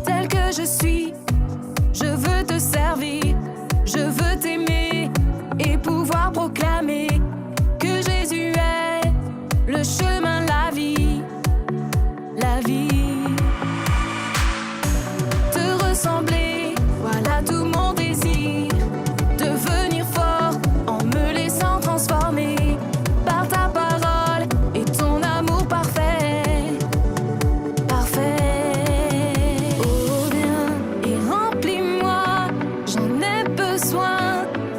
Tel que je suis, je veux te servir, je veux t'aimer et pouvoir proclamer que Jésus est le chemin, la vie, la vie. Te ressembler, voilà tout mon désir, devenir fort en me laissant transformer par ta parole et ton amour parfait, parfait. Oh viens et remplis-moi, j'en ai besoin,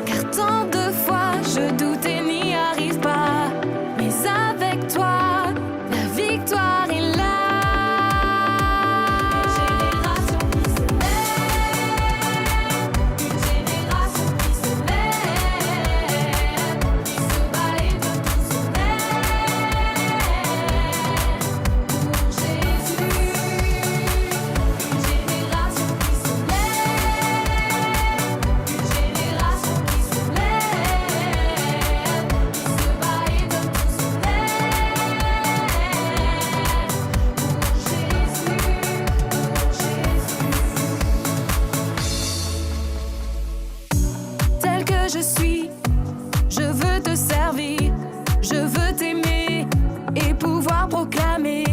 car tant de fois je doute et n'y arrive pas. Mais avec toi, la victoire est là. Une génération qui se lève, une génération qui se lève, qui se bat et veut tout se lève pour Jésus. Une génération qui se lève, une génération qui se lève, qui se bat et veut tout se lève pour Jésus. Tel que je suis, je veux te servir, je veux t'aimer et pouvoir proclamer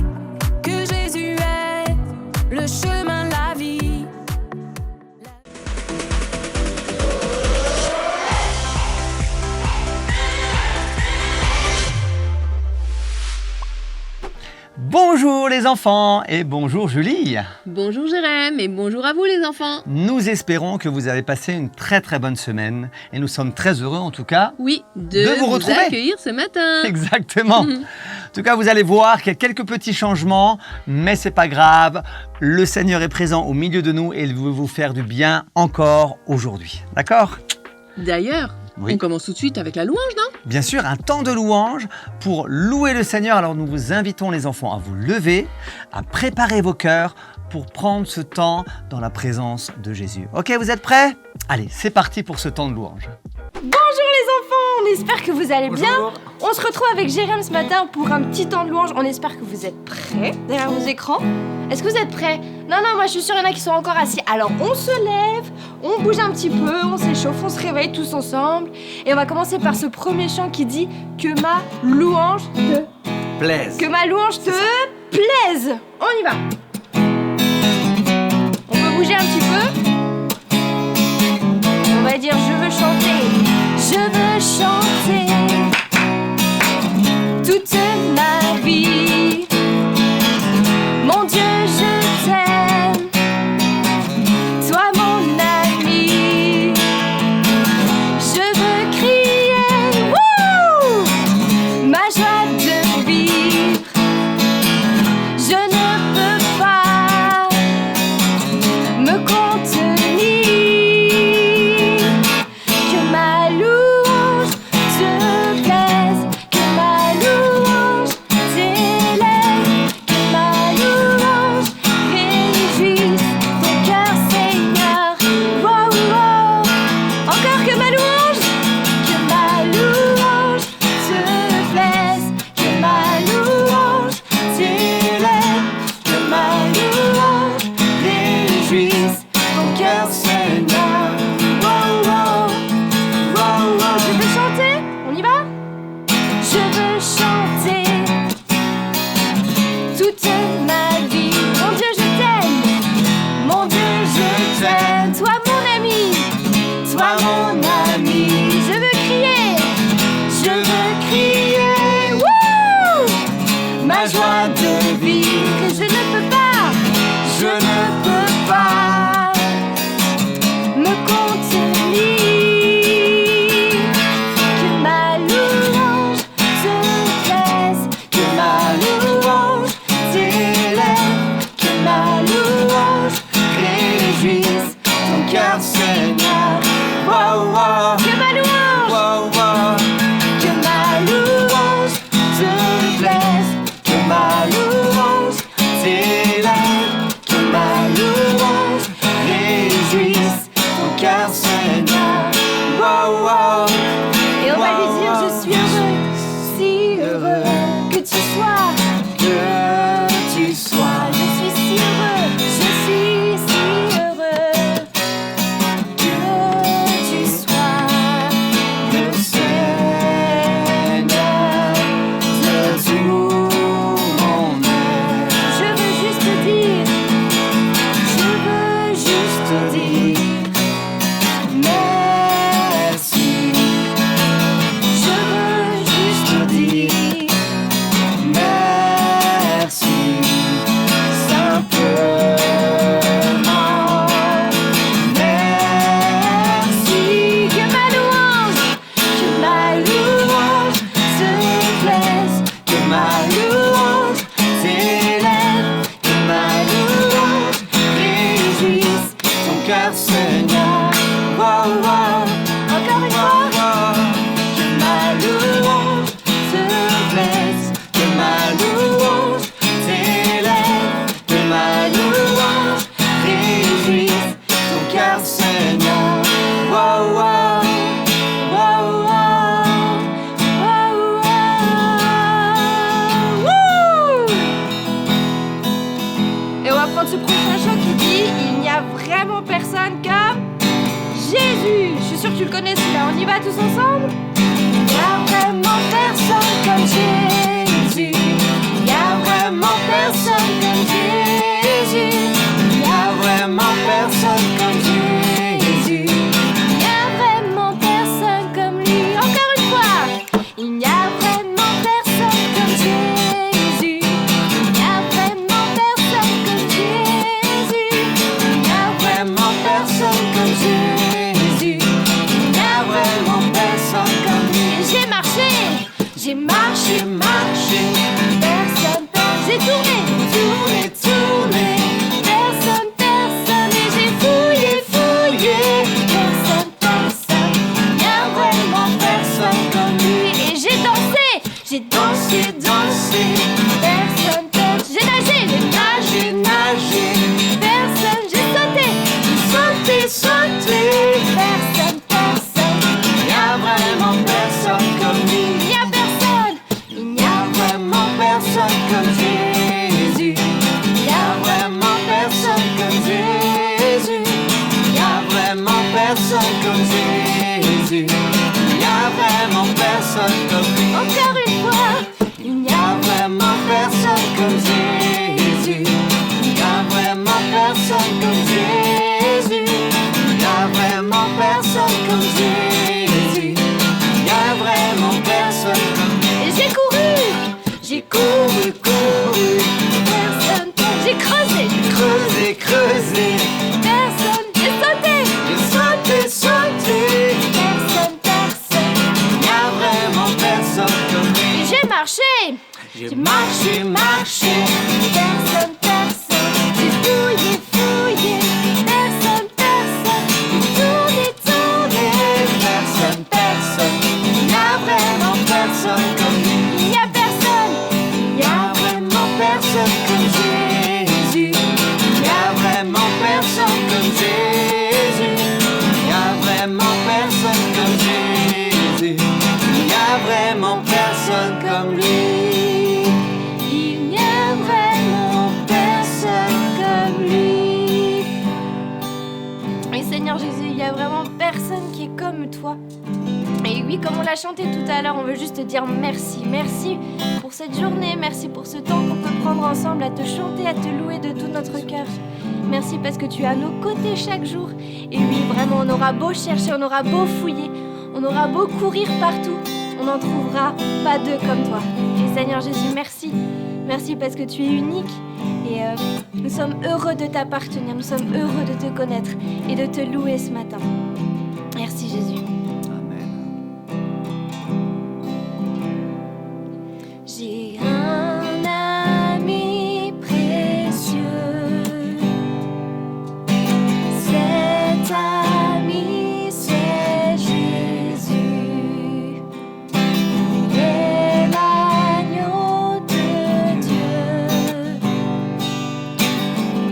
que Jésus est le chemin, la vie. Bonjour les enfants et bonjour Julie. Bonjour Jérém et bonjour à vous les enfants. Nous espérons que vous avez passé une très très bonne semaine et nous sommes très heureux en tout cas. Oui, De vous vous retrouver. accueillir ce matin. Exactement. En tout cas, vous allez voir qu'il y a quelques petits changements, mais c'est pas grave. Le Seigneur est présent au milieu de nous et il veut vous faire du bien encore aujourd'hui. D'accord ? D'ailleurs, Oui. on commence tout de suite avec la louange, non? Bien sûr, un temps de louange pour louer le Seigneur. Alors nous vous invitons les enfants à vous lever, à préparer vos cœurs pour prendre ce temps dans la présence de Jésus. Ok, vous êtes prêts ? Allez, c'est parti pour ce temps de louange. Bonjour les enfants, on espère que vous allez bien. On se retrouve avec Jérém ce matin pour un petit temps de louange. On espère que vous êtes prêts derrière vos écrans. Est-ce que vous êtes prêts? Non, moi je suis sûre qu'il y en a qui sont encore assis. Alors on se lève, on bouge un petit peu, on s'échauffe, on se réveille tous ensemble. Et on va commencer par ce premier chant qui dit que ma louange te Plaise. Que ma louange te plaise. On y va. On peut bouger un petit peu. On va dire je veux chanter. Je veux chanter toute ma vie. Mon Dieu, je t'aime. Toi mon ami. Je veux crier wouh, ma joie de vivre. Je ne peux pas prendre ce prochain chant qui dit il n'y a vraiment personne comme Jésus. Je suis sûre que tu le connais celui-là. On y va tous ensemble? Il n'y a vraiment personne comme Jésus. Il n'y a vraiment personne comme Jésus. Il n'y a vraiment personne comme Jésus. Il n'y a vraiment personne comme lui. Encore une fois. Il n'y a vraiment personne comme Jésus. Il n'y a vraiment personne comme Jésus. Il n'y a vraiment personne comme Jésus. Il n'y a vraiment personne comme lui. J'ai marché, personne, j'ai tourné, personne, et j'ai fouillé, personne, il n'y a vraiment personne comme lui. Et j'ai dansé, personne, j'ai nagé, personne, j'ai sauté, personne, il n'y a vraiment personne comme lui. Il n'y a vraiment personne comme Jésus. Il n'y a vraiment personne comme Jésus. Il n'y a vraiment personne comme Jésus. Il n'y a vraiment personne comme lui. Encore une fois. Il n'y a vraiment personne comme Jésus. Il n'y a vraiment personne comme Jésus. Il n'y a vraiment personne comme Jésus. Il n'y a vraiment personne comme lui. Et j'ai couru, personne, j'ai creusé, personne, j'ai sauté, personne, il n'y a vraiment personne comme lui. Et j'ai marché, personne, j'ai fouillé, personne, j'ai tourné, personne, il n'y a vraiment personne comme lui. Il n'y a vraiment personne comme Jésus. Il n'y a vraiment personne comme Jésus. Il n'y a vraiment personne comme Jésus. Il n'y a vraiment personne comme lui. Il n'y a vraiment personne comme lui. Oui, Seigneur Jésus, il n'y a vraiment personne qui est comme toi. Et oui, comme on l'a chanté tout à l'heure, on veut juste te dire merci. Merci pour cette journée, merci pour ce temps qu'on peut prendre ensemble à te chanter, à te louer de tout notre cœur. Merci parce que tu es à nos côtés chaque jour. Et oui, vraiment, on aura beau chercher, on aura beau fouiller, on aura beau courir partout, on n'en trouvera pas deux comme toi. Et Seigneur Jésus, merci. Merci parce que tu es unique. Et nous sommes heureux de t'appartenir, nous sommes heureux de te connaître et de te louer ce matin. Merci Jésus. J'ai un ami précieux, cet ami c'est Jésus, il est l'agneau de Dieu,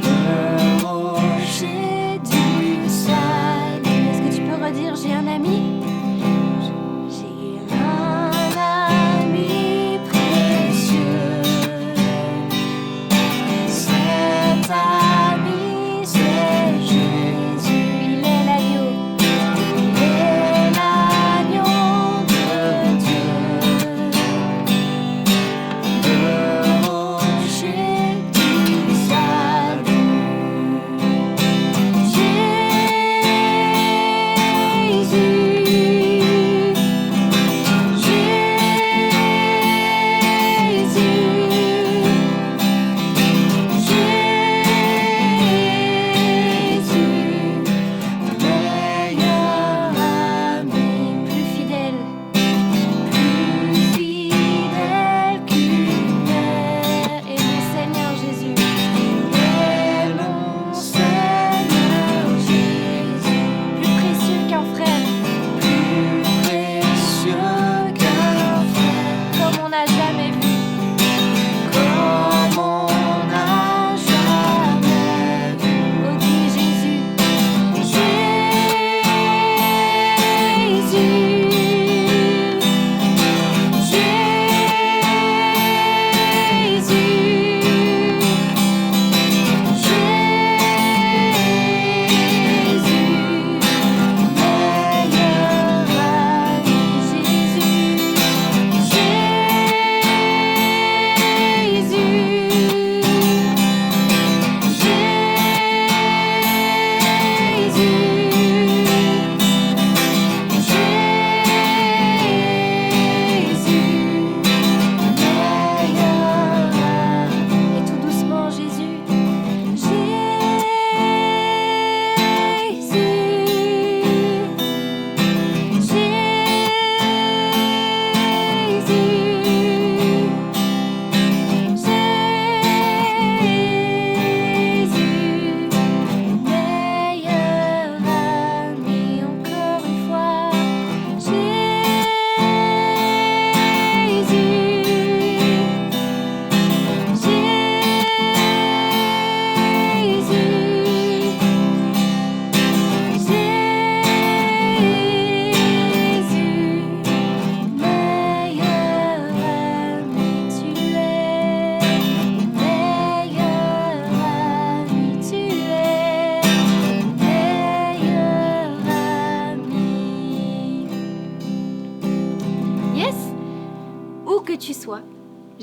le rocher du salut. Est-ce que tu peux redire j'ai un ami?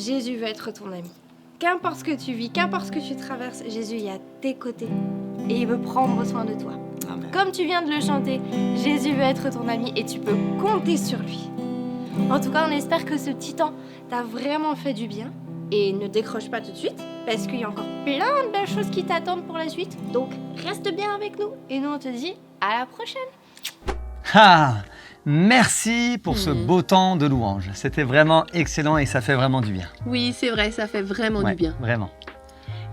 Jésus veut être ton ami. Qu'importe ce que tu vis, qu'importe ce que tu traverses, Jésus est à tes côtés et il veut prendre soin de toi. Amen. Comme tu viens de le chanter, Jésus veut être ton ami et tu peux compter sur lui. En tout cas, on espère que ce petit temps t'a vraiment fait du bien. Et ne décroche pas tout de suite, parce qu'il y a encore plein de belles choses qui t'attendent pour la suite. Donc, reste bien avec nous. Et nous, on te dit à la prochaine. Ah, merci pour ce beau temps de louange. C'était vraiment excellent et ça fait vraiment du bien. Oui, c'est vrai, ça fait vraiment Ouais, du bien. Vraiment.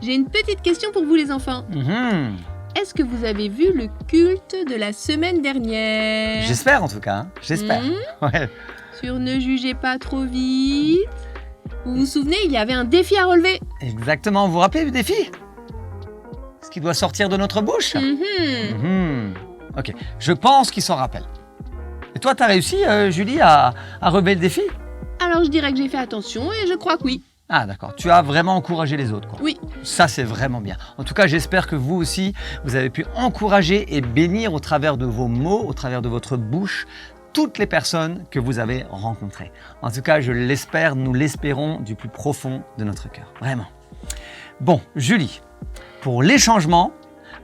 J'ai une petite question pour vous les enfants. Mhm. Est-ce que vous avez vu le culte de la semaine dernière? J'espère en tout cas, hein. J'espère. Ouais. Sur ne jugez pas trop vite. Vous vous souvenez, il y avait un défi à relever. Exactement, vous vous rappelez du défi? Ce qui doit sortir de notre bouche? Mhm. Ok, je pense qu'il s'en rappelle. Et toi, t'as réussi, Julie, à relever le défi? Alors je dirais que j'ai fait attention et je crois que oui. Ah d'accord, tu as vraiment encouragé les autres, quoi. Oui. Ça, c'est vraiment bien. En tout cas, j'espère que vous aussi, vous avez pu encourager et bénir au travers de vos mots, au travers de votre bouche, toutes les personnes que vous avez rencontrées. En tout cas, je l'espère, nous l'espérons du plus profond de notre cœur. Vraiment. Bon, Julie, pour les changements,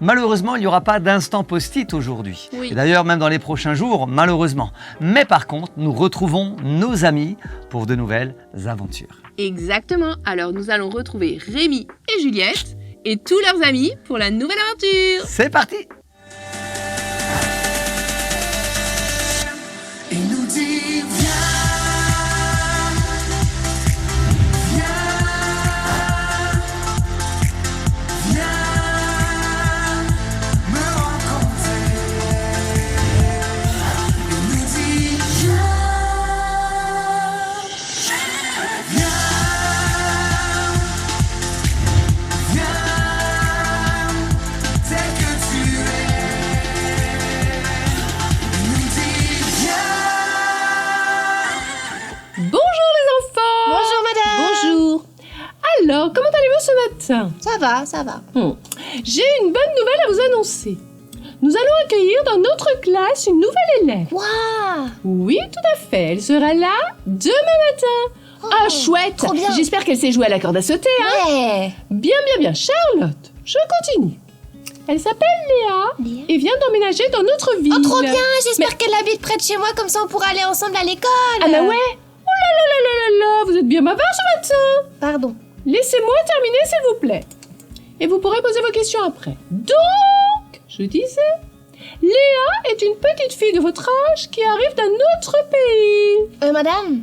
malheureusement, il n'y aura pas d'instant post-it aujourd'hui. Oui. Et d'ailleurs, même dans les prochains jours, malheureusement. Mais par contre, nous retrouvons nos amis pour de nouvelles aventures. Exactement. Alors nous allons retrouver Rémi et Juliette et tous leurs amis pour la nouvelle aventure. C'est parti! Il nous dit viens, viens, viens me rencontrer. Il nous dit viens, viens, viens, tel que tu es. Il nous dit viens. Bonjour les enfants! Bonjour, madame. Bonjour! Alors, comment allez-vous ce matin? Ça va, ça va. J'ai une bonne nouvelle à vous annoncer. Nous allons accueillir dans notre classe une nouvelle élève. Waouh! Oui, tout à fait. Elle sera là demain matin. Ah, chouette! trop bien. J'espère qu'elle sait jouer à la corde à sauter, hein? Ouais! Bien, bien, bien. Charlotte, je continue. Elle s'appelle Léa et vient d'emménager dans notre ville. Oh, trop bien! J'espère qu'elle habite près de chez moi, comme ça on pourra aller ensemble à l'école. Ah bah ouais! Oh là là là là là là! Vous êtes bien bavard ce matin! Pardon. Laissez-moi terminer, s'il vous plaît. Et vous pourrez poser vos questions après. Donc, je disais, Léa est une petite fille de votre âge qui arrive d'un autre pays. Madame,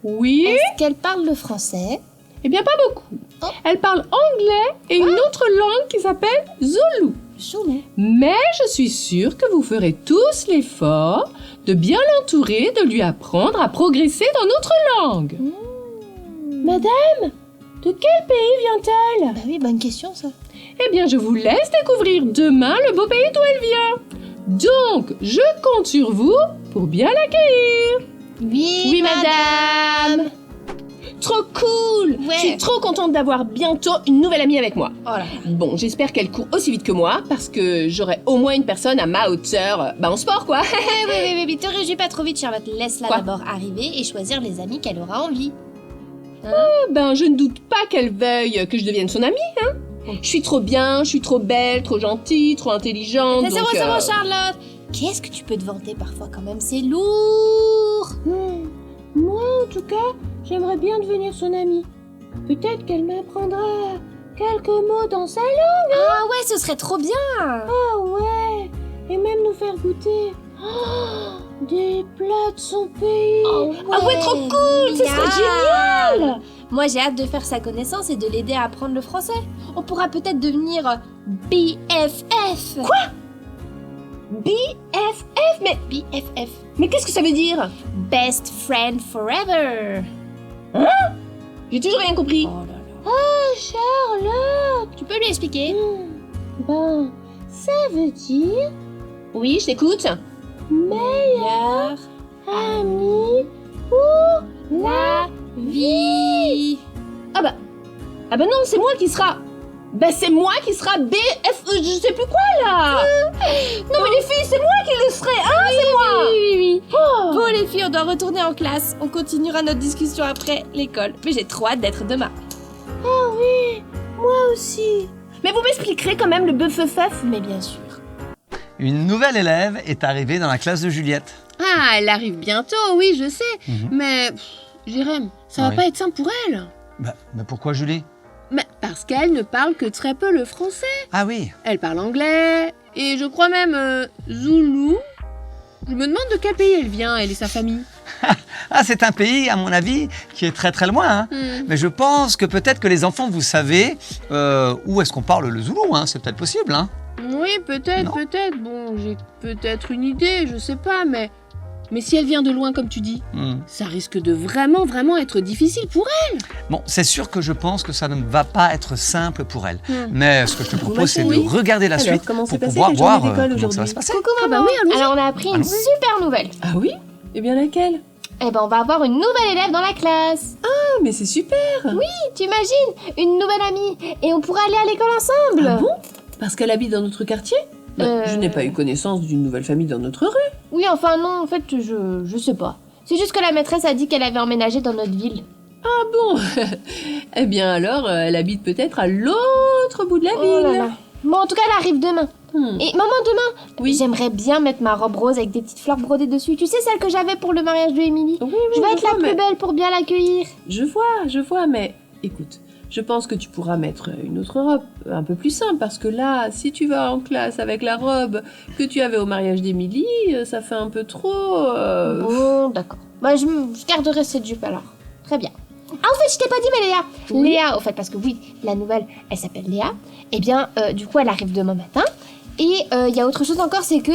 Oui? est-ce qu'elle parle le français? Eh bien, pas beaucoup. Oh. Elle parle anglais et une autre langue qui s'appelle Zoulou. Zoulou. Mais je suis sûre que vous ferez tous l'effort de bien l'entourer, de lui apprendre à progresser dans notre langue. Madame, de quel pays vient-elle? Bah oui, bonne question ça. Eh bien, je vous laisse découvrir demain le beau pays d'où elle vient. Donc, je compte sur vous pour bien l'accueillir. Oui, madame. Trop cool. Ouais. Je suis trop contente d'avoir bientôt une nouvelle amie avec moi. Oh là. Bon, j'espère qu'elle court aussi vite que moi, parce que j'aurai au moins une personne à ma hauteur, en sport, quoi. Oui, te réjouis pas trop vite, Charlotte. Laisse-la Quoi d'abord arriver et choisir les amis qu'elle aura envie. Je ne doute pas qu'elle veuille que je devienne son amie, hein. Je suis trop bien, je suis trop belle, trop gentille, trop intelligente. C'est donc, bon, Charlotte. Qu'est-ce que tu peux te vanter parfois quand même? C'est lourd. Moi, en tout cas, j'aimerais bien devenir son amie. Peut-être qu'elle m'apprendra quelques mots dans sa langue. Ah ouais, ce serait trop bien. Ah ouais, et même nous faire goûter des plats de son pays. Ah ouais, trop cool, ce serait génial. Moi, j'ai hâte de faire sa connaissance et de l'aider à apprendre le français. On pourra peut-être devenir BFF. Quoi? BFF? BFF. Mais qu'est-ce que ça veut dire? Best Friend Forever. J'ai toujours rien compris. Oh là là. Oh, Charlotte. Tu peux lui expliquer? Ça veut dire... Oui, je t'écoute. Meilleur Ami pour la vie. Ah bah non, c'est moi qui sera Ben c'est moi qui sera BFE, je sais plus quoi là. Non mais les filles, c'est moi qui le serai, hein, c'est moi. Oui. Oh. Bon les filles, on doit retourner en classe. On continuera notre discussion après l'école. Mais j'ai trop hâte d'être demain. Oh oui, moi aussi. Mais vous m'expliquerez quand même le bœuf-feuf. Mais bien sûr. Une nouvelle élève est arrivée dans la classe de Juliette. Ah, elle arrive bientôt, oui, je sais. Mais, Jérém, ça va Oui. pas être simple pour elle. Mais pourquoi Julie? Mais parce qu'elle ne parle que très peu le français. Ah oui. Elle parle anglais, et je crois même zoulou. Je me demande de quel pays elle vient, elle et sa famille. Ah, c'est un pays, à mon avis, qui est très très loin. Hein. Mais je pense que peut-être que les enfants, vous savez où est-ce qu'on parle le zoulou. Hein. C'est peut-être possible. Hein. Oui, peut-être, Non. peut-être. Bon, j'ai peut-être une idée, je sais pas, mais si elle vient de loin, comme tu dis, ça risque de vraiment être difficile pour elle. Bon, c'est sûr que je pense que ça ne va pas être simple pour elle. Mais ce que je te propose, c'est de oui. regarder la Alors, suite comment s'est pour passée pouvoir ta journée voir d'école comment ça va aujourd'hui se passer. Coucou Ah maman. bah oui, allons-y. Alors on a appris une Allons-y. super nouvelle. Ah oui? Eh bien laquelle? Eh ben on va avoir une nouvelle élève dans la classe. Ah mais c'est super. Tu imagines? Une nouvelle amie. Et on pourra aller à l'école ensemble. Ah bon? Parce qu'elle habite dans notre quartier? Euh. Je n'ai pas eu connaissance d'une nouvelle famille dans notre rue. Oui, enfin non, en fait, je sais pas. C'est juste que la maîtresse a dit qu'elle avait emménagé dans notre ville. Ah bon? Eh bien alors, elle habite peut-être à l'autre bout de la ville. Oh là là. Bon, en tout cas, elle arrive demain. Et maman, demain, Oui. j'aimerais bien mettre ma robe rose avec des petites fleurs brodées dessus. Tu sais, celle que j'avais pour le mariage de Émilie. Oui, Je vais être la vois, plus mais- belle pour bien l'accueillir. Je vois, mais écoute, je pense que tu pourras mettre une autre robe un peu plus simple, parce que là, si tu vas en classe avec la robe que tu avais au mariage d'Émilie, ça fait un peu trop... Bon, d'accord. Bah, je garderai cette jupe alors. Très bien. Ah, en fait, je t'ai pas dit, mais Léa. Oui. Léa, au fait, parce que oui, la nouvelle, elle s'appelle Léa. Eh bien, du coup, elle arrive demain matin. Et il y a autre chose encore, c'est que...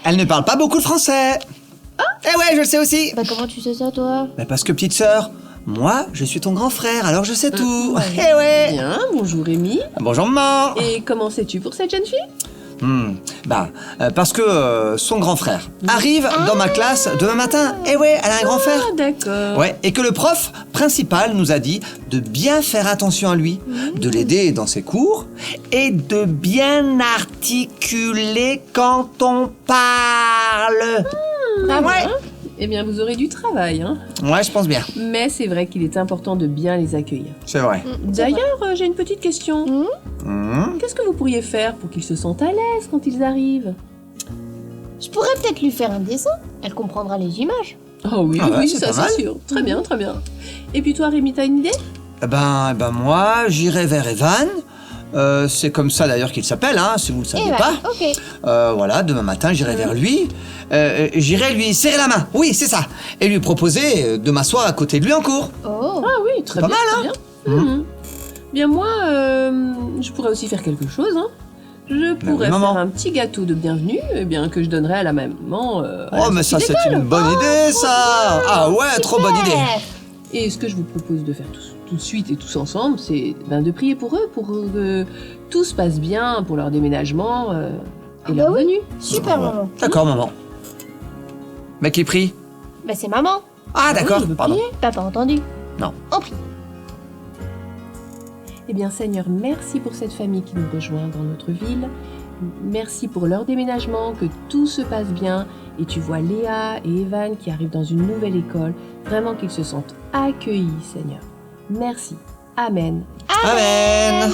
Elle ne parle pas beaucoup le français. Eh ouais, je le sais aussi. Bah, comment tu sais ça, toi? Mais parce que petite sœur, moi, je suis ton grand frère, alors je sais tout. Eh ouais. Bien, bonjour Rémi. Bonjour maman. Et comment sais-tu pour cette jeune fille? Parce que son grand frère arrive dans ma classe demain matin. Eh ouais, elle a un grand frère. Ah d'accord. Ouais, et que le prof principal nous a dit de bien faire attention à lui, de l'aider dans ses cours et de bien articuler quand on parle. Ouais. Eh bien, vous aurez du travail, hein. Ouais, je pense bien. Mais c'est vrai qu'il est important de bien les accueillir. C'est vrai. D'ailleurs, j'ai une petite question. Qu'est-ce que vous pourriez faire pour qu'ils se sentent à l'aise quand ils arrivent? Je pourrais peut-être lui faire un dessin. Elle comprendra les images. Oh oui, Ah ouais, oui, c'est ça pas mal. c'est sûr. Très bien, très bien. Et puis toi, Rémi, t'as une idée? Eh ben moi, j'irai vers Evan. C'est comme ça d'ailleurs qu'il s'appelle, hein, si vous ne le saviez Eh pas. bah, ok. Voilà, demain matin, j'irai vers lui. J'irai lui serrer la main, oui, c'est ça. Et lui proposer de m'asseoir à côté de lui en cours. Oh. Ah oui, très pas bien, mal, très bien. Bien moi, je pourrais aussi faire quelque chose, hein. Je pourrais oui, maman. faire un petit gâteau de bienvenue, eh bien que je donnerais à la maman. À la Oh, mais ça, sortie c'est d'école. une bonne idée, ça. Ah ouais, trop bonne idée. Et ce que je vous propose de faire tout de suite et tous ensemble, c'est de prier pour eux, pour que tout se passe bien pour leur déménagement et leur bah oui. venue. Super, Ouais. maman. D'accord, maman. Mais qui prie? Bah, c'est maman. Ah, d'accord, je veux pardon. T'as pas entendu? Non. On prie. Eh bien Seigneur, merci pour cette famille qui nous rejoint dans notre ville. Merci pour leur déménagement, que tout se passe bien. Et tu vois Léa et Evan qui arrivent dans une nouvelle école. Vraiment qu'ils se sentent accueillis, Seigneur. Merci. Amen. Amen.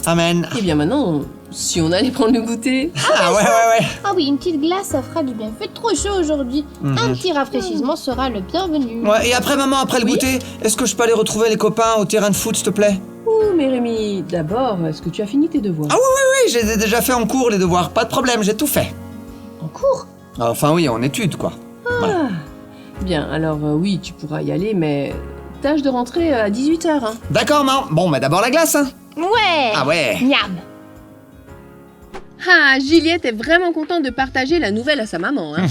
Amen. Et bien maintenant, si on allait prendre le goûter. Ah ouais. Ah oui, une petite glace, ça fera du bien. Fait trop chaud aujourd'hui. Un petit rafraîchissement sera le bienvenu. Ouais, et après, maman, après le goûter, est-ce que je peux aller retrouver les copains au terrain de foot, s'il te plaît? Ouh, mais Rémi, d'abord, est-ce que tu as fini tes devoirs? Ah oui, je les ai déjà fait en cours, les devoirs. Pas de problème, j'ai tout fait. En cours? Enfin oui, en études, quoi. Ah. Bien, alors oui, tu pourras y aller, mais tâche de rentrer à 18h. Hein. D'accord, maman. Bon, mais d'abord la glace, hein. Ouais. Ah ouais. Miam. Ah, Juliette est vraiment contente de partager la nouvelle à sa maman. Hein.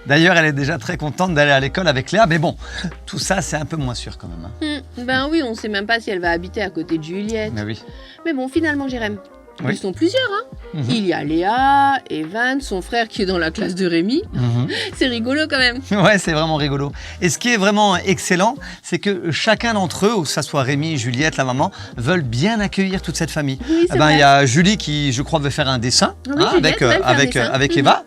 D'ailleurs, elle est déjà très contente d'aller à l'école avec Léa, mais bon, tout ça, c'est un peu moins sûr quand même. Hein. Ben oui, on sait même pas si elle va habiter à côté de Juliette. Mais oui. Mais bon, finalement, Jérém, Oui. Ils sont plusieurs, hein. Mhm. Il y a Léa, Evan, son frère qui est dans la classe de Rémi. Mhm. C'est rigolo quand même. Ouais, c'est vraiment rigolo. Et ce qui est vraiment excellent, c'est que chacun d'entre eux, que ce soit Rémi, Juliette, la maman, veulent bien accueillir toute cette famille. Oui, c'est Il y vrai. a Julie qui, je crois, veut faire un dessin Ah oui, Juliette veut faire un dessin. avec Mhm. Eva.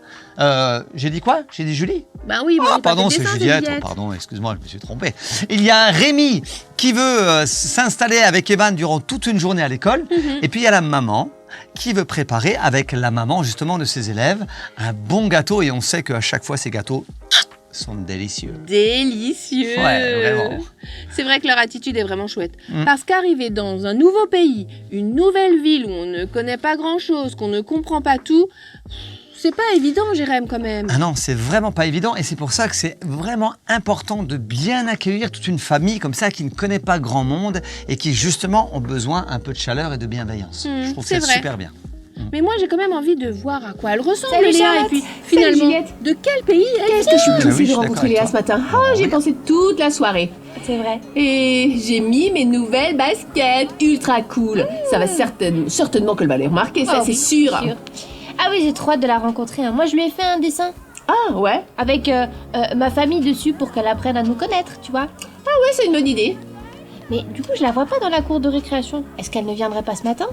J'ai dit quoi? J'ai dit Julie? Bah oui, Ah, on pardon, fait c'est des dessins, Juliette. Oh, pardon, excuse-moi, je me suis trompé. Il y a Rémi qui veut s'installer avec Evan durant toute une journée à l'école. Et puis il y a la maman qui veut préparer avec la maman justement de ses élèves un bon gâteau. Et on sait qu'à chaque fois, ces gâteaux sont délicieux. Délicieux. Ouais, vraiment. C'est vrai que leur attitude est vraiment chouette. Mm. Parce qu'arriver dans un nouveau pays, une nouvelle ville où on ne connaît pas grand-chose, qu'on ne comprend pas tout, c'est pas évident, Jérém, quand même. Ah non, c'est vraiment pas évident et c'est pour ça que c'est vraiment important de bien accueillir toute une famille comme ça qui ne connaît pas grand monde et qui justement ont besoin un peu de chaleur et de bienveillance. Je trouve c'est ça vrai. super bien. Mais moi, j'ai quand même envie de voir à quoi elle ressemble, Salut, Léa. Charlotte. Et puis, Salut, finalement, Juliette. de quel pays elle Qu'est-ce que je suis Ah oui, pressée je de suis rencontrer d'accord Léa avec ce matin. toi. J'y ai pensé toute la soirée. C'est vrai. Et j'ai mis mes nouvelles baskets ultra cool. Ça va certainement qu'elle va les remarquer, ça Oh, c'est sûr. Ah oui, j'ai trop hâte de la rencontrer, hein. Moi, je lui ai fait un dessin Ah ouais, avec ma famille dessus pour qu'elle apprenne à nous connaître, tu vois. ouais, c'est une bonne idée. Mais du coup, je la vois pas dans la cour de récréation. Est-ce qu'elle ne viendrait pas ce matin?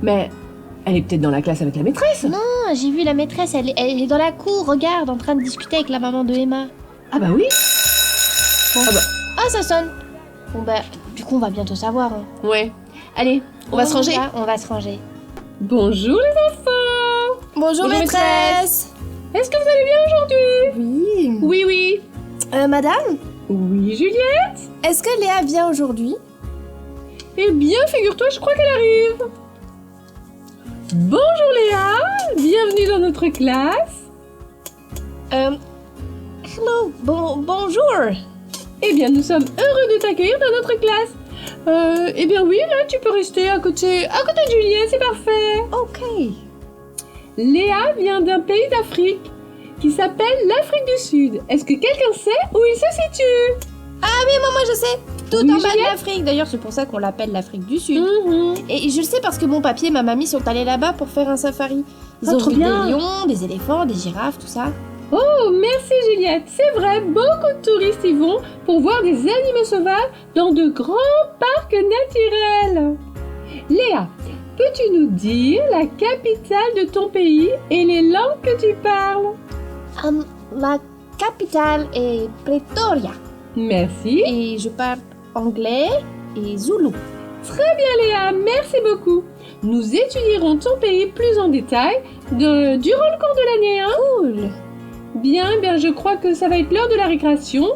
Mais elle est peut-être dans la classe avec la maîtresse. Ah, j'ai vu la maîtresse, elle est dans la cour, regarde, en train de discuter avec la maman de Emma. Ah bah oui. Ah, ça sonne. Bon bah, du coup, on va bientôt savoir, hein. Ouais. Allez, on va se ranger. On va se ranger. Bonjour les enfants. Bonjour, maîtresse. Est-ce que vous allez bien aujourd'hui? Oui. Oui. Madame, Oui, Juliette. est-ce que Léa vient aujourd'hui? Eh bien, figure-toi, je crois qu'elle arrive. Bonjour Léa, bienvenue dans notre classe. Hello, bonjour. Eh bien, nous sommes heureux de t'accueillir dans notre classe. Eh bien oui, là, tu peux rester à côté de Juliette, c'est parfait. Ok. Léa vient d'un pays d'Afrique qui s'appelle l'Afrique du Sud. Est-ce que quelqu'un sait où il se situe? Moi, je sais. Tout Oui, en bas de Juliette l'Afrique. D'ailleurs, c'est pour ça qu'on l'appelle l'Afrique du Sud. Mhm. Et je le sais parce que mon papier et ma mamie sont allés là-bas pour faire un safari. Ils Ah, ont trop vu bien. des lions, des éléphants, des girafes, tout ça. Oh, merci Juliette. C'est vrai, beaucoup de touristes y vont pour voir des animaux sauvages dans de grands parcs naturels. Léa, peux-tu nous dire la capitale de ton pays et les langues que tu parles? La capitale est Pretoria. Merci. Et je parle anglais et zoulou. Très bien Léa, merci beaucoup. Nous étudierons ton pays plus en détail durant le cours de l'année. Hein? Cool. Bien, je crois que ça va être l'heure de la récréation.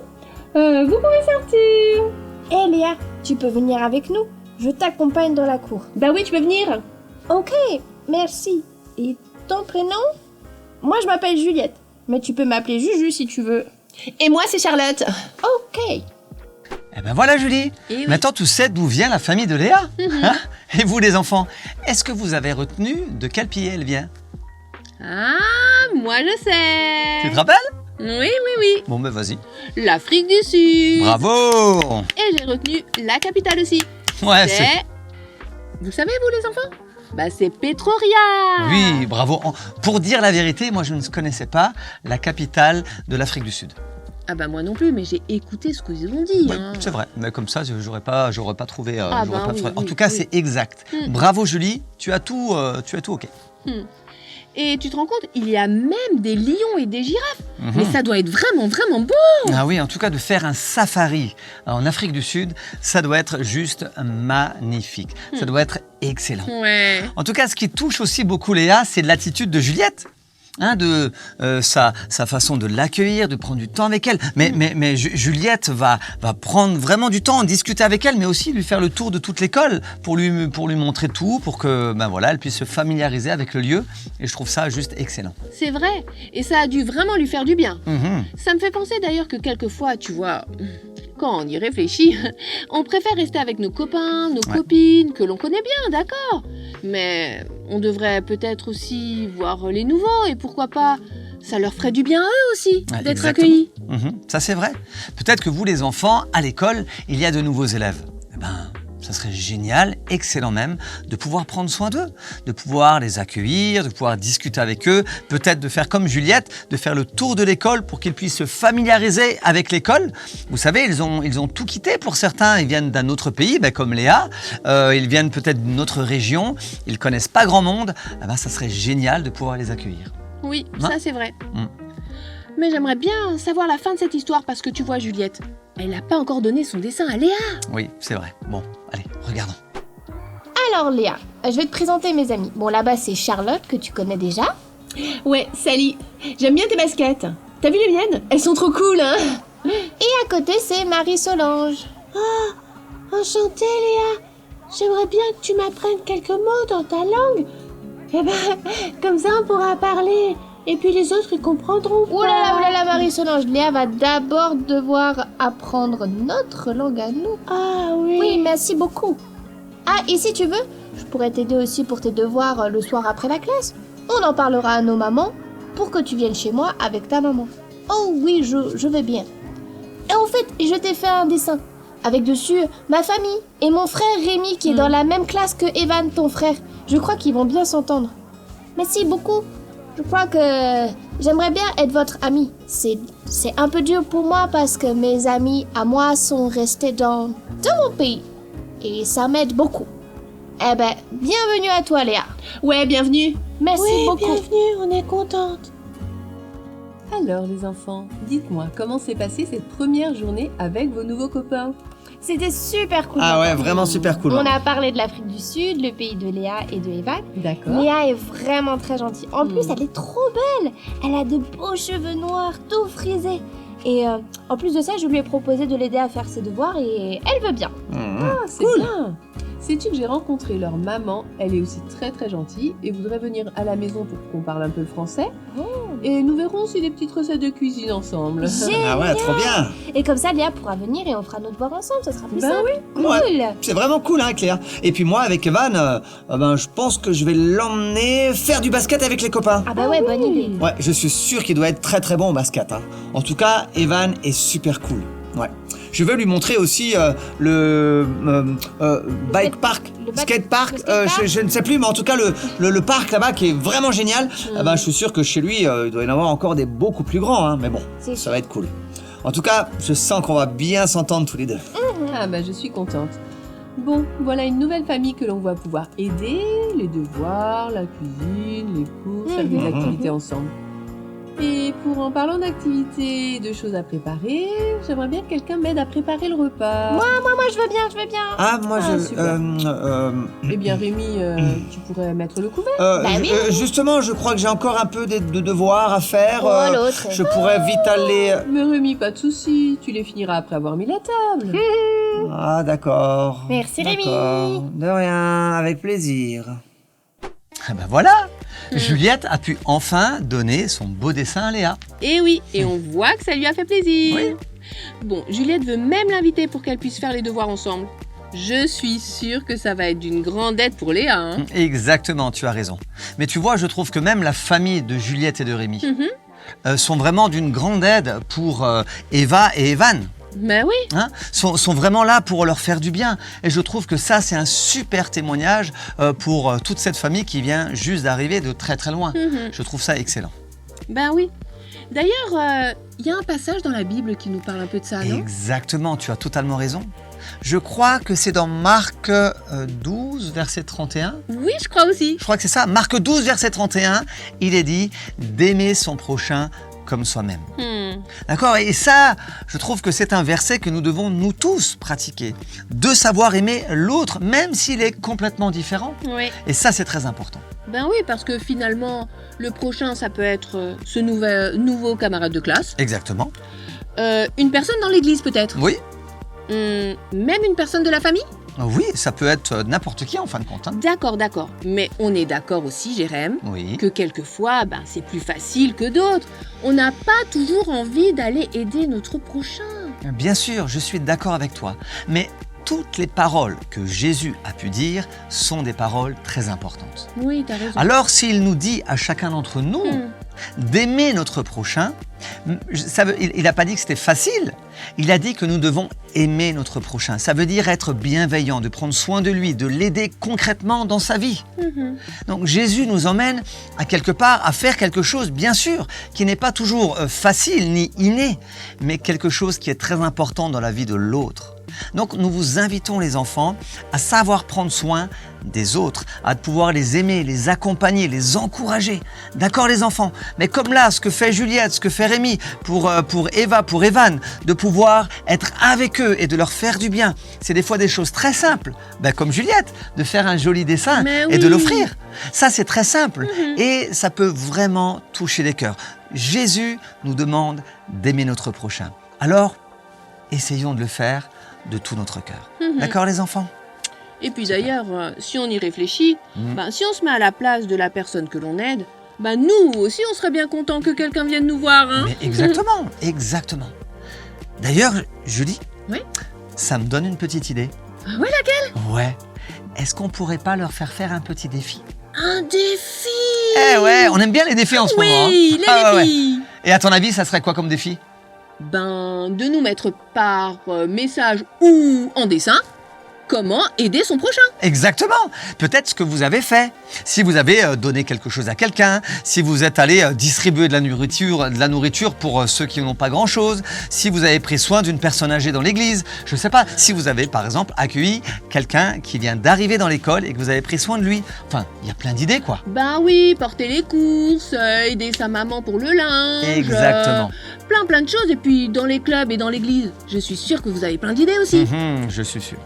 Vous pouvez sortir. Hé Léa, tu peux venir avec nous? Je t'accompagne dans la cour. Bah oui, tu peux venir. Ok, merci. Et ton prénom? Moi, je m'appelle Juliette. Mais tu peux m'appeler Juju si tu veux. Et moi, c'est Charlotte. Ok. Eh ben voilà Julie. Et oui. Maintenant tu sais d'où vient la famille de Léa. Hein? Et vous les enfants, est-ce que vous avez retenu de quel pays elle vient? Ah, moi je sais. Tu te rappelles? Oui. Bon ben vas-y. L'Afrique du Sud. Bravo. Et j'ai retenu la capitale aussi. Ouais, C'est... Vous savez, vous les enfants? Bah c'est Pretoria. Oui, bravo. Pour dire la vérité, moi je ne connaissais pas la capitale de l'Afrique du Sud. Ah bah moi non plus, mais j'ai écouté ce qu'ils ont dit. Ouais, hein. c'est vrai, mais comme ça, j'aurais pas trouvé. Ah j'aurais bah pas oui, trouvé. En oui, tout cas, oui. c'est exact. Hmm. Bravo Julie, tu as tout ok. Et tu te rends compte, il y a même des lions et des girafes. Mhm. Mais ça doit être vraiment, vraiment beau. Ah oui, en tout cas, de faire un safari en Afrique du Sud, ça doit être juste magnifique. Ça doit être excellent. Ouais. En tout cas, ce qui touche aussi beaucoup Léa, c'est l'attitude de Juliette. Hein, de sa façon de l'accueillir, de prendre du temps avec elle. Mais Juliette va prendre vraiment du temps, discuter avec elle, mais aussi lui faire le tour de toute l'école pour lui montrer tout, pour que elle puisse se familiariser avec le lieu. Et je trouve ça juste excellent. C'est vrai. Et ça a dû vraiment lui faire du bien. Mhm. Ça me fait penser d'ailleurs que quelquefois, tu vois, quand on y réfléchit, on préfère rester avec nos copains, nos copines, que l'on connaît bien, d'accord. Mais on devrait peut-être aussi voir les nouveaux et pourquoi pas, ça leur ferait du bien à eux aussi Ouais, d'être exactement. accueillis. Ça c'est vrai. Peut-être que vous les enfants, à l'école, il y a de nouveaux élèves. Eh ben, Ça serait génial, excellent même, de pouvoir prendre soin d'eux, de pouvoir les accueillir, de pouvoir discuter avec eux, peut-être de faire comme Juliette, de faire le tour de l'école pour qu'ils puissent se familiariser avec l'école. Vous savez, ils ont tout quitté pour certains, ils viennent d'un autre pays, comme Léa, ils viennent peut-être d'une autre région, ils ne connaissent pas grand monde, ça serait génial de pouvoir les accueillir. Oui, Hein? ça c'est vrai. Mm. Mais j'aimerais bien savoir la fin de cette histoire parce que tu vois, Juliette, elle n'a pas encore donné son dessin à Léa. Oui, c'est vrai. Bon, allez, regardons. Alors Léa, je vais te présenter mes amis. Bon, là-bas c'est Charlotte que tu connais déjà. Ouais, salut. J'aime bien tes baskets. T'as vu les miennes? Elles sont trop cool, hein? Et à côté c'est Marie-Solange. Enchantée, Léa. J'aimerais bien que tu m'apprennes quelques mots dans ta langue. Eh ben, comme ça on pourra parler. Et puis les autres, ils comprendront. Ouh là là, Marie-Solange, Léa va d'abord devoir apprendre notre langue à nous. Ah oui. Oui, merci beaucoup. Ah, et si tu veux, je pourrais t'aider aussi pour tes devoirs le soir après la classe. On en parlera à nos mamans pour que tu viennes chez moi avec ta maman. Oh oui, je vais bien. Et en fait, je t'ai fait un dessin. Avec dessus ma famille et mon frère Rémi qui est dans la même classe que Evan, ton frère. Je crois qu'ils vont bien s'entendre. Merci beaucoup. Je crois que j'aimerais bien être votre amie. C'est un peu dur pour moi parce que mes amis à moi sont restés dans mon pays. Et ça m'aide beaucoup. Eh ben, bienvenue à toi Léa. Ouais, bienvenue. Merci beaucoup. Bienvenue, on est contente. Alors les enfants, dites-moi, comment s'est passée cette première journée avec vos nouveaux copains? C'était super cool. Ah ouais, vraiment super cool. On a parlé de l'Afrique du Sud, le pays de Léa et de Evan. D'accord. Léa est vraiment très gentille. En plus, elle est trop belle. Elle a de beaux cheveux noirs, tout frisés. Et en plus de ça, je lui ai proposé de l'aider à faire ses devoirs et elle veut bien. Ah, c'est bien. Sais-tu que j'ai rencontré leur maman? Elle est aussi très très gentille et voudrait venir à la maison pour qu'on parle un peu le français. Et nous verrons si des petites recettes de cuisine ensemble. Ah ouais, trop bien. Et comme ça, Léa pourra venir et on fera nos devoirs ensemble. Ça sera plus Ben simple. oui. Cool. Ouais. C'est vraiment cool, hein, Claire. Et puis moi, avec Evan, je pense que je vais l'emmener faire du basket avec les copains. Ah bah ouais, bonne idée. Ouais, je suis sûr qu'il doit être très très bon au basket. Hein. En tout cas, Evan est super cool. Ouais. Je vais lui montrer aussi le bike park, skate park. Je ne sais plus, mais en tout cas le parc là-bas qui est vraiment génial. Je suis sûr que chez lui, il doit y en avoir encore des beaucoup plus grands. Hein, mais bon, ça va être cool. En tout cas, je sens qu'on va bien s'entendre tous les deux. Ah bah je suis contente. Bon, voilà une nouvelle famille que l'on va pouvoir aider, les devoirs, la cuisine, les cours, faire des activités ensemble. Et en parlant d'activités, de choses à préparer, j'aimerais bien que quelqu'un m'aide à préparer le repas. Moi, je veux bien. Ah, moi Ah, je... super. Eh bien Rémi, tu pourrais mettre le couvert. oui. Justement, je crois que j'ai encore un peu de devoirs à faire. Oh, l'autre. Je pourrais vite aller... Mais Rémi, pas de soucis, tu les finiras après avoir mis la table. Ah, d'accord. Merci, Rémi. D'accord. De rien, avec plaisir. Ah ben voilà, Juliette a pu enfin donner son beau dessin à Léa. Et oui, et on voit que ça lui a fait plaisir. Oui. Bon, Juliette veut même l'inviter pour qu'elle puisse faire les devoirs ensemble. Je suis sûre que ça va être d'une grande aide pour Léa. Hein. Exactement, tu as raison. Mais tu vois, je trouve que même la famille de Juliette et de Rémi sont vraiment d'une grande aide pour Eva et Evan. Ben oui. Hein, sont vraiment là pour leur faire du bien. Et je trouve que ça, c'est un super témoignage pour toute cette famille qui vient juste d'arriver de très très loin. Je trouve ça excellent. Ben oui. D'ailleurs, il y a un passage dans la Bible qui nous parle un peu de ça, non? Exactement, tu as totalement raison. Je crois que c'est dans Marc 12, verset 31. Oui, je crois aussi. Je crois que c'est ça. Marc 12, verset 31, il est dit d'aimer son prochain comme soi-même. D'accord? Et ça, je trouve que c'est un verset que nous devons nous tous pratiquer. De savoir aimer l'autre, même s'il est complètement différent. Oui. Et ça, c'est très important. Ben oui, parce que finalement, le prochain, ça peut être ce nouveau camarade de classe. Exactement. Une personne dans l'église, peut-être. Oui. Même une personne de la famille? Oui, ça peut être n'importe qui en fin de compte. Hein. D'accord. Mais on est d'accord aussi, Jérém, Oui. que quelquefois, c'est plus facile que d'autres. On n'a pas toujours envie d'aller aider notre prochain. Bien sûr, je suis d'accord avec toi. Mais toutes les paroles que Jésus a pu dire sont des paroles très importantes. Oui, t'as raison. Alors s'il nous dit à chacun d'entre nous d'aimer notre prochain, il n'a pas dit que c'était facile, il a dit que nous devons aimer notre prochain. Ça veut dire être bienveillant, de prendre soin de lui, de l'aider concrètement dans sa vie. Donc Jésus nous emmène à quelque part à faire quelque chose, bien sûr, qui n'est pas toujours facile ni inné, mais quelque chose qui est très important dans la vie de l'autre. Donc nous vous invitons les enfants à savoir prendre soin des autres, à pouvoir les aimer, les accompagner, les encourager. D'accord les enfants? Mais comme là, ce que fait Juliette, ce que fait Rémi pour Eva, pour Evan, de pouvoir être avec eux et de leur faire du bien, c'est des fois des choses très simples. Comme Juliette, de faire un joli dessin et de l'offrir. Ça c'est très simple et ça peut vraiment toucher les cœurs. Jésus nous demande d'aimer notre prochain. Alors, essayons de le faire de tout notre cœur. D'accord les enfants? Et puis d'ailleurs, si on y réfléchit, si on se met à la place de la personne que l'on aide, nous aussi on serait bien content que quelqu'un vienne nous voir. Hein. Mais exactement, exactement. D'ailleurs, Julie, Oui. ça me donne une petite idée. Ah ouais, laquelle? Ouais. Est-ce qu'on pourrait pas leur faire un petit défi? Un défi! Eh ouais, on aime bien les défis en ce moment. Hein. Oui, les ouais. défis! Et à ton avis, ça serait quoi comme défi? De nous mettre par message ou en dessin comment aider son prochain. Exactement. Peut-être ce que vous avez fait. Si vous avez donné quelque chose à quelqu'un, si vous êtes allé distribuer de la nourriture pour ceux qui n'ont pas grand-chose, si vous avez pris soin d'une personne âgée dans l'église, je ne sais pas, si vous avez par exemple accueilli quelqu'un qui vient d'arriver dans l'école et que vous avez pris soin de lui. Enfin, il y a plein d'idées quoi. Oui, porter les courses, aider sa maman pour le linge. Exactement. Plein de choses. Et puis dans les clubs et dans l'église, je suis sûre que vous avez plein d'idées aussi. Je suis sûr.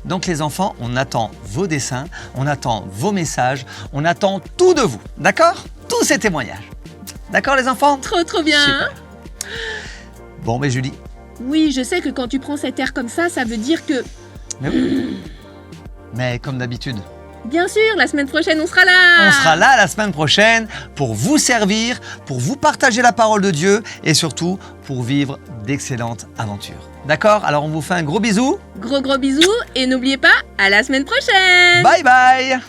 Donc les enfants, on attend vos dessins, on attend vos messages, on attend tout de vous, d'accord? Tous ces témoignages. D'accord les enfants? Trop bien. Super. Bon, mais Julie. Oui, je sais que quand tu prends cet air comme ça veut dire que... Mais oui. Mais comme d'habitude. Bien sûr, la semaine prochaine, on sera là. On sera là la semaine prochaine pour vous servir, pour vous partager la parole de Dieu et surtout pour vivre d'excellentes aventures. D'accord? Alors on vous fait un gros bisou. Gros bisous et n'oubliez pas, à la semaine prochaine. Bye bye.